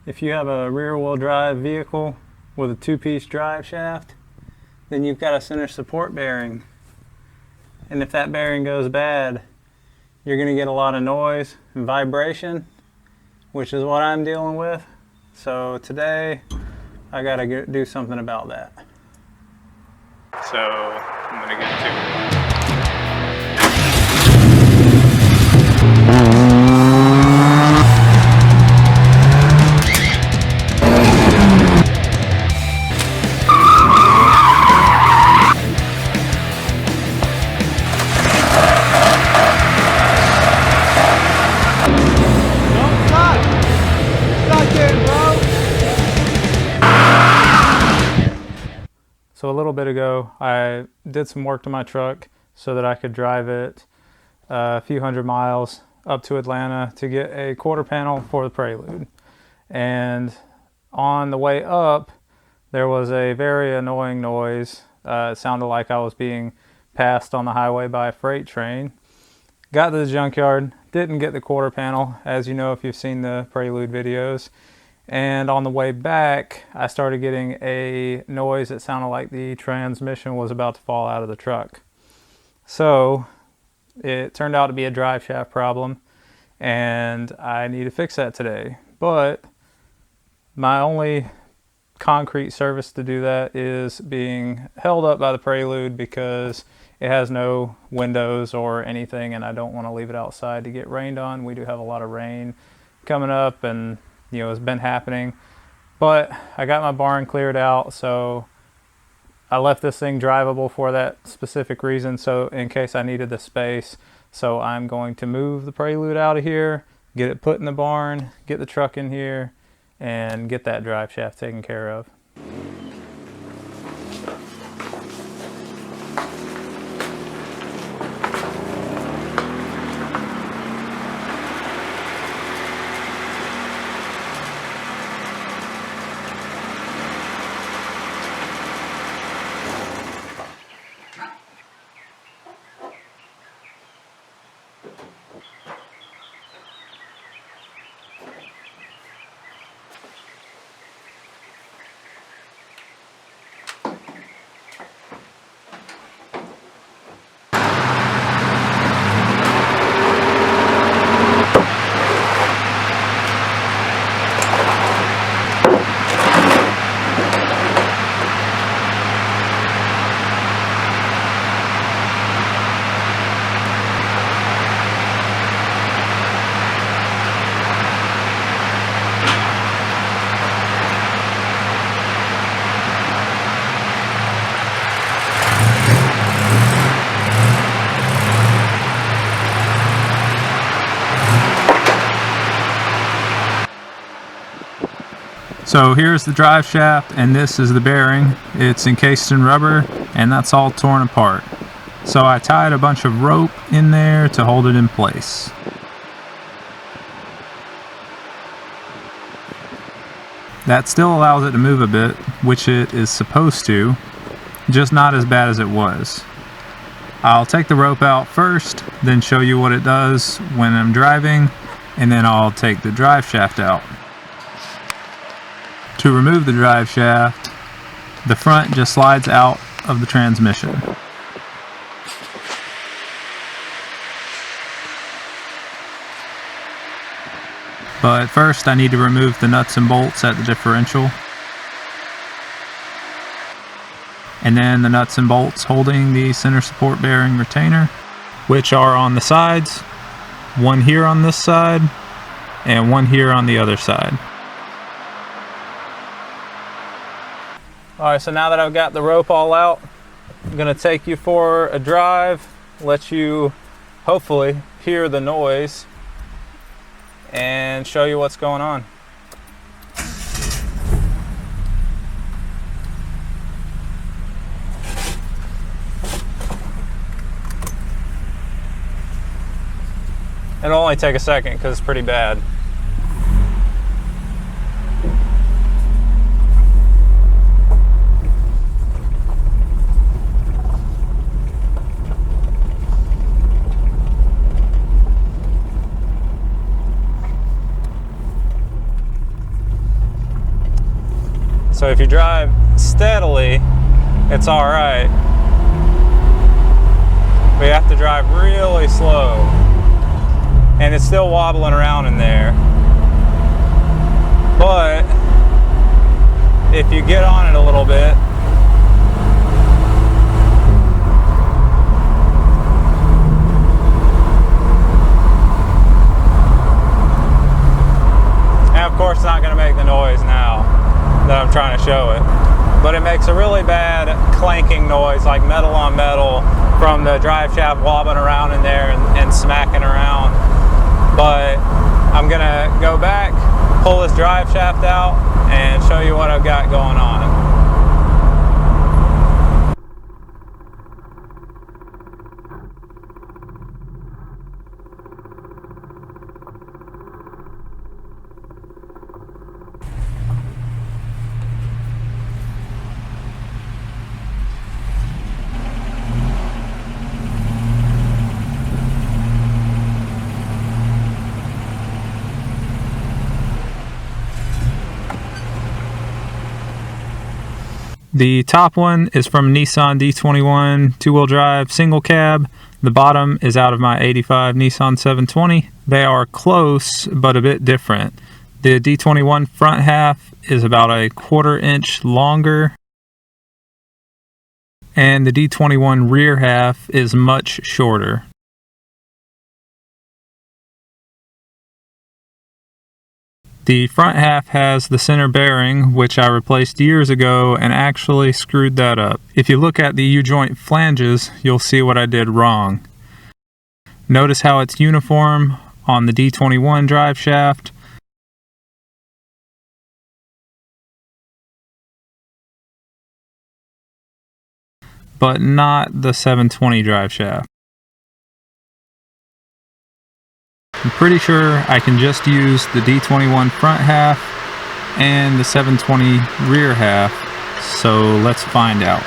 if you have a rear-wheel drive vehicle with a two-piece drive shaft, then you've got a center support bearing. And if that bearing goes bad, you're going to get a lot of noise and vibration, which is what I'm dealing with. So today, I got to do something about that. So I'm going to get to it. So a little bit ago, I did some work to my truck so that I could drive it a few hundred miles up to Atlanta to get a quarter panel for the Prelude. And on the way up, there was a very annoying noise. It sounded like I was being passed on the highway by a freight train. Got to the junkyard, didn't get the quarter panel, as you know if you've seen the Prelude videos. And on the way back, I started getting a noise that sounded like the transmission was about to fall out of the truck. So it turned out to be a drive shaft problem, and I need to fix that today. But my only concrete service to do that is being held up by the Prelude because it has no windows or anything, and I don't want to leave it outside to get rained on. We do have a lot of rain coming up, and you know, it's been happening. But I got my barn cleared out, so I left this thing drivable for that specific reason, so in case I needed the space. So I'm going to move the Prelude out of here, get it put in the barn, get the truck in here, and get that drive shaft taken care of. So here's the drive shaft, and this is the bearing. It's encased in rubber, and that's all torn apart. So I tied a bunch of rope in there to hold it in place. That still allows it to move a bit, which it is supposed to, just not as bad as it was. I'll take the rope out first, then show you what it does when I'm driving, and then I'll take the drive shaft out. To remove the drive shaft, the front just slides out of the transmission. But first I need to remove the nuts and bolts at the differential. And then the nuts and bolts holding the center support bearing retainer, which are on the sides, one here on this side, and one here on the other side. Alright, so now that I've got the rope all out, I'm going to take you for a drive, let you hopefully hear the noise, and show you what's going on. It'll only take a second because it's pretty bad. So if you drive steadily, it's all right. But you have to drive really slow. And it's still wobbling around in there. But if you get on it a little bit, and of course it's not going to make the noise now that I'm trying to show it, but it makes a really bad clanking noise, like metal on metal, from the drive shaft wobbling around in there and smacking around. But I'm gonna go back, pull this drive shaft out, and show you what I've got going on. The top one is from Nissan D21 two-wheel drive single cab. The bottom is out of my 85 Nissan 720. They are close, but a bit different. The D21 front half is about a 1/4 inch longer, and the D21 rear half is much shorter. The front half has the center bearing, which I replaced years ago and actually screwed that up. If you look at the U-joint flanges, you'll see what I did wrong. Notice how it's uniform on the D21 drive shaft, but not the 720 drive shaft. I'm pretty sure I can just use the D21 front half and the 720 rear half, so let's find out.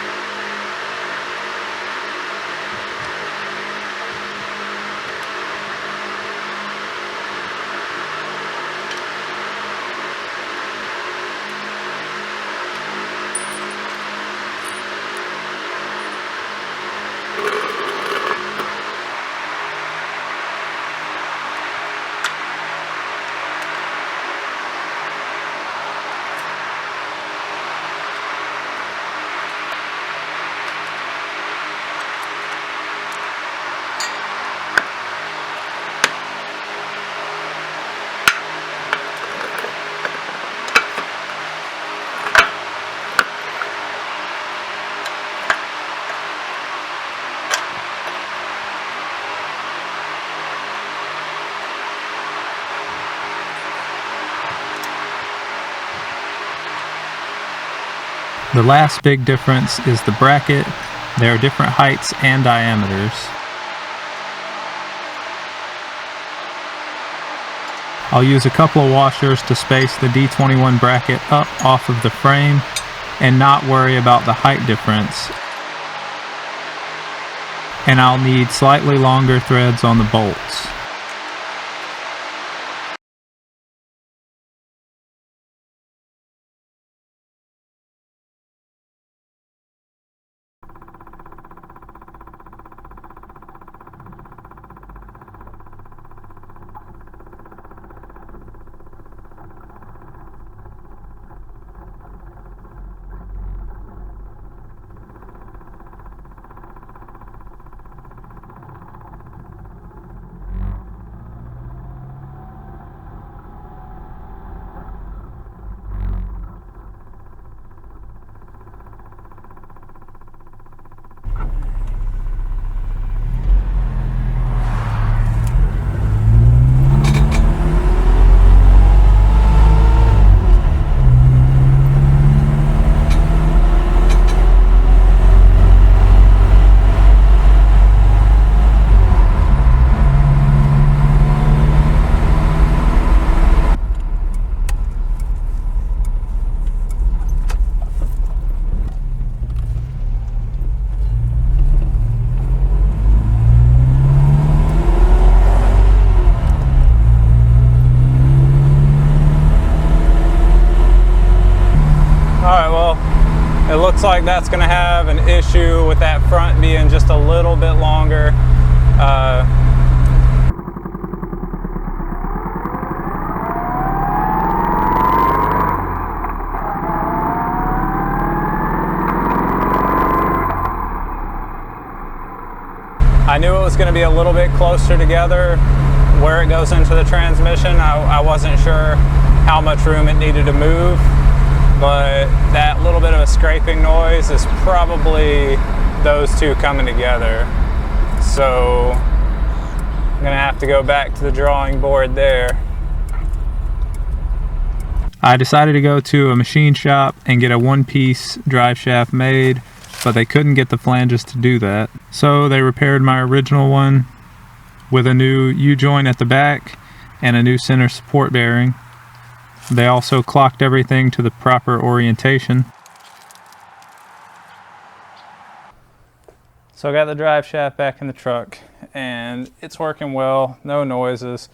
The last big difference is the bracket. There are different heights and diameters. I'll use a couple of washers to space the D21 bracket up off of the frame and not worry about the height difference. And I'll need slightly longer threads on the bolts. looks like that's going to have an issue with that front being just a little bit longer. I knew it was going to be a little bit closer together where it goes into the transmission. I wasn't sure how much room it needed to move, but that little bit of a scraping noise is probably those two coming together. So I'm going to have to go back to the drawing board there. I decided to go to a machine shop and get a one-piece drive shaft made, but they couldn't get the flanges to do that. So they repaired my original one with a new U-joint at the back and a new center support bearing. They also clocked everything to the proper orientation. So I got the drive shaft back in the truck and it's working well, no noises.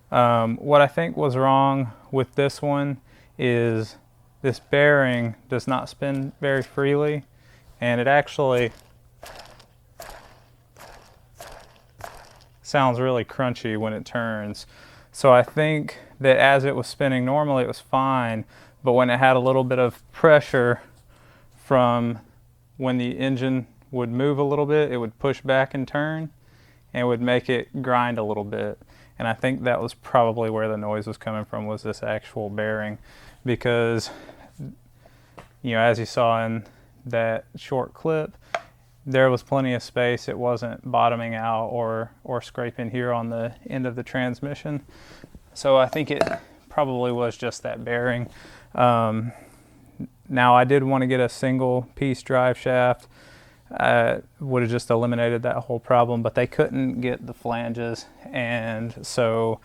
What I think was wrong with this one is this bearing does not spin very freely, and it actually sounds really crunchy when it turns. So I think that as it was spinning normally it was fine, but when it had a little bit of pressure from when the engine would move a little bit, it would push back and turn and would make it grind a little bit. And I think that was probably where the noise was coming from, was this actual bearing, because, you know, as you saw in that short clip, there was plenty of space. It wasn't bottoming out or scraping here on the end of the transmission. So I think it probably was just that bearing. Now I did want to get a single piece drive shaft. Would have just eliminated that whole problem, but they couldn't get the flanges, and so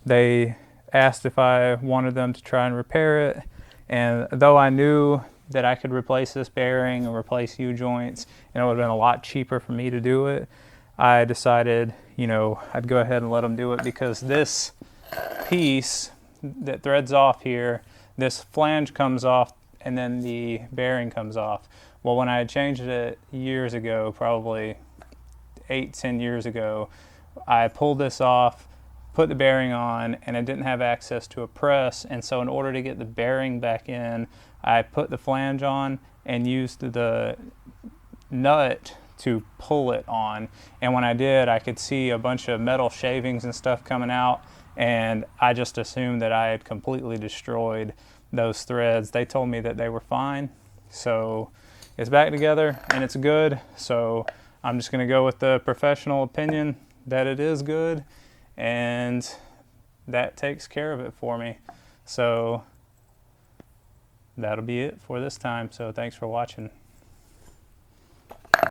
they asked if I wanted them to try and repair it. And though I knew that I could replace this bearing and replace U-joints, and it would have been a lot cheaper for me to do it, I decided, you know, I'd go ahead and let them do it, because this piece that threads off here, this flange comes off and then the bearing comes off. Well, when I had changed it years ago, probably 8-10 years ago, I pulled this off, put the bearing on, and I didn't have access to a press, and so in order to get the bearing back in, I put the flange on and used the nut to pull it on. And when I did, I could see a bunch of metal shavings and stuff coming out, and I just assumed that I had completely destroyed those threads. They told me that they were fine, so it's back together and it's good. So I'm just going to go with the professional opinion that it is good, and that takes care of it for me. So that'll be it for this time. So thanks for watching.